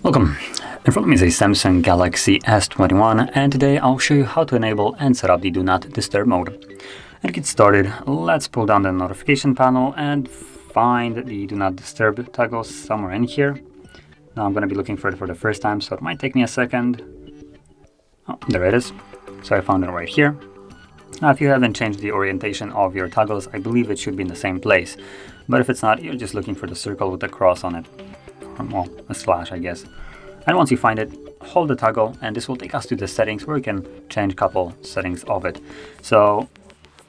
Welcome. In front of me is a Samsung Galaxy S21, and today I'll show you how to enable and set up the Do Not Disturb mode. And to get started, let's pull down the notification panel and find the Do Not Disturb toggle somewhere in here. Now I'm going to be looking for it for the first time, so it might take me a second. Oh, there it is. So I found it right here. Now if you haven't changed the orientation of your toggles, I believe it should be in the same place. But if it's not, you're just looking for the circle with the cross on it. Well, a slash, I guess. And once you find it, hold the toggle, and this will take us to the settings where we can change a couple settings of it. So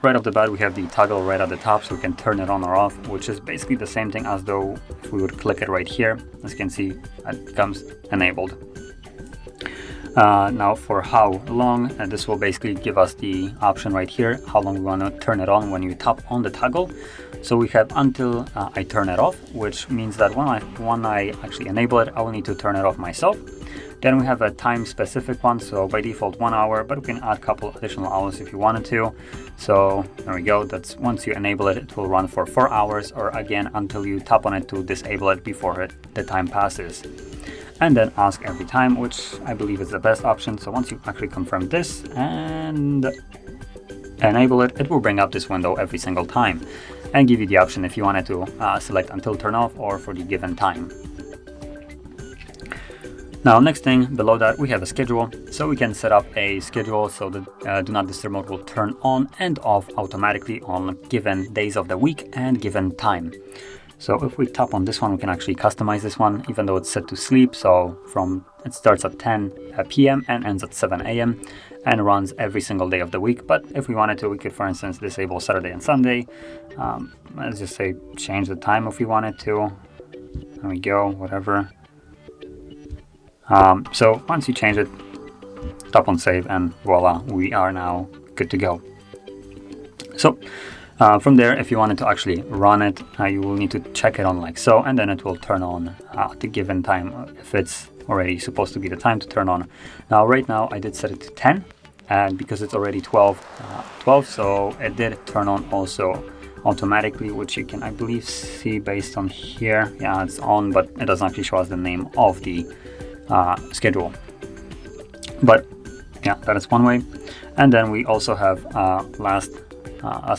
right off the bat, we have the toggle right at the top, so we can turn it on or off, which is basically the same thing as though if we would click it right here. As you can see, it becomes enabled. Now for how long, this will basically give us the option right here, how long we want to turn it on when you tap on the toggle. So we have until I turn it off, which means that when I actually enable it, I will need to turn it off myself. Then we have a time specific one, so by default 1 hour, but we can add a couple additional hours if you wanted to. So there we go, that's once you enable it, it will run for 4 hours, or again until you tap on it to disable it before the time passes. And then ask every time, which I believe is the best option. So once you actually confirm this and enable it, it will bring up this window every single time and give you the option if you wanted to select until turn off or for the given time. Now next thing below that, we have a schedule, so we can set up a schedule so the Do Not Disturb mode will turn on and off automatically on given days of the week and given time. So if we tap on this one, we can actually customize this one, even though it's set to sleep. So it starts at 10 p.m. and ends at 7 a.m. and runs every single day of the week. But if we wanted to, we could, for instance, disable Saturday and Sunday. Let's just say change the time if we wanted to. There we go, whatever. So once you change it, tap on save, and voila, we are now good to go. So from there, if you wanted to actually run it, you will need to check it on like so, and then it will turn on at the given time if it's already supposed to be the time to turn on. Now right now I did set it to 10, and because it's already 12, so it did turn on also automatically, which you can, I believe, see based on here. Yeah, it's on, but it doesn't actually show us the name of the schedule. But yeah, that is one way. And then we also have last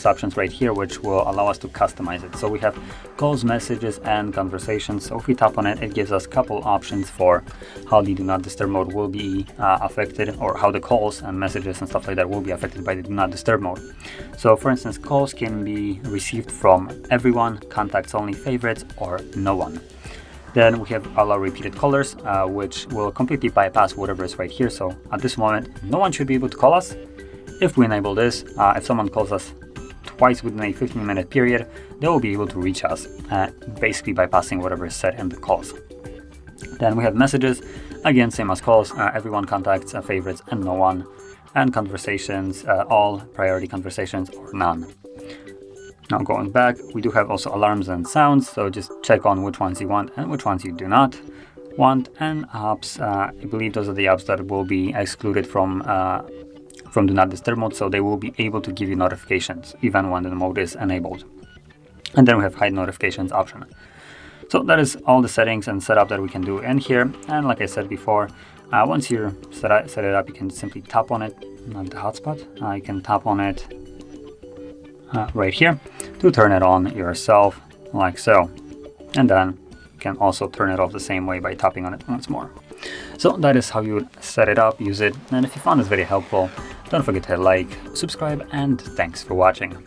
options right here, which will allow us to customize it. So we have calls, messages, and conversations. So if we tap on it, it gives us a couple options for how the Do Not Disturb mode will be affected, or how the calls and messages and stuff like that will be affected by the Do Not Disturb mode. So for instance, calls can be received from everyone, contacts only, favorites, or no one. Then we have allow repeated callers, which will completely bypass whatever is right here. So at this moment, no one should be able to call us. If we enable this, if someone calls us twice within a 15-minute period, they will be able to reach us, basically bypassing whatever is set in the calls. Then we have messages, again, same as calls, everyone, contacts, favorites, and no one. And conversations, all, priority conversations, or none. Now going back, we do have also alarms and sounds, so just check on which ones you want and which ones you do not want. And apps, I believe those are the apps that will be excluded from Do Not Disturb mode, so they will be able to give you notifications even when the mode is enabled. And then we have hide notifications option. So that is all the settings and setup that we can do in here. And like I said before, once you set it up, you can simply tap on it, not the hotspot. You can tap on it right here to turn it on yourself, like so. And then you can also turn it off the same way by tapping on it once more. So that is how you would set it up, use it. And if you found this video helpful, don't forget to like, subscribe, and thanks for watching.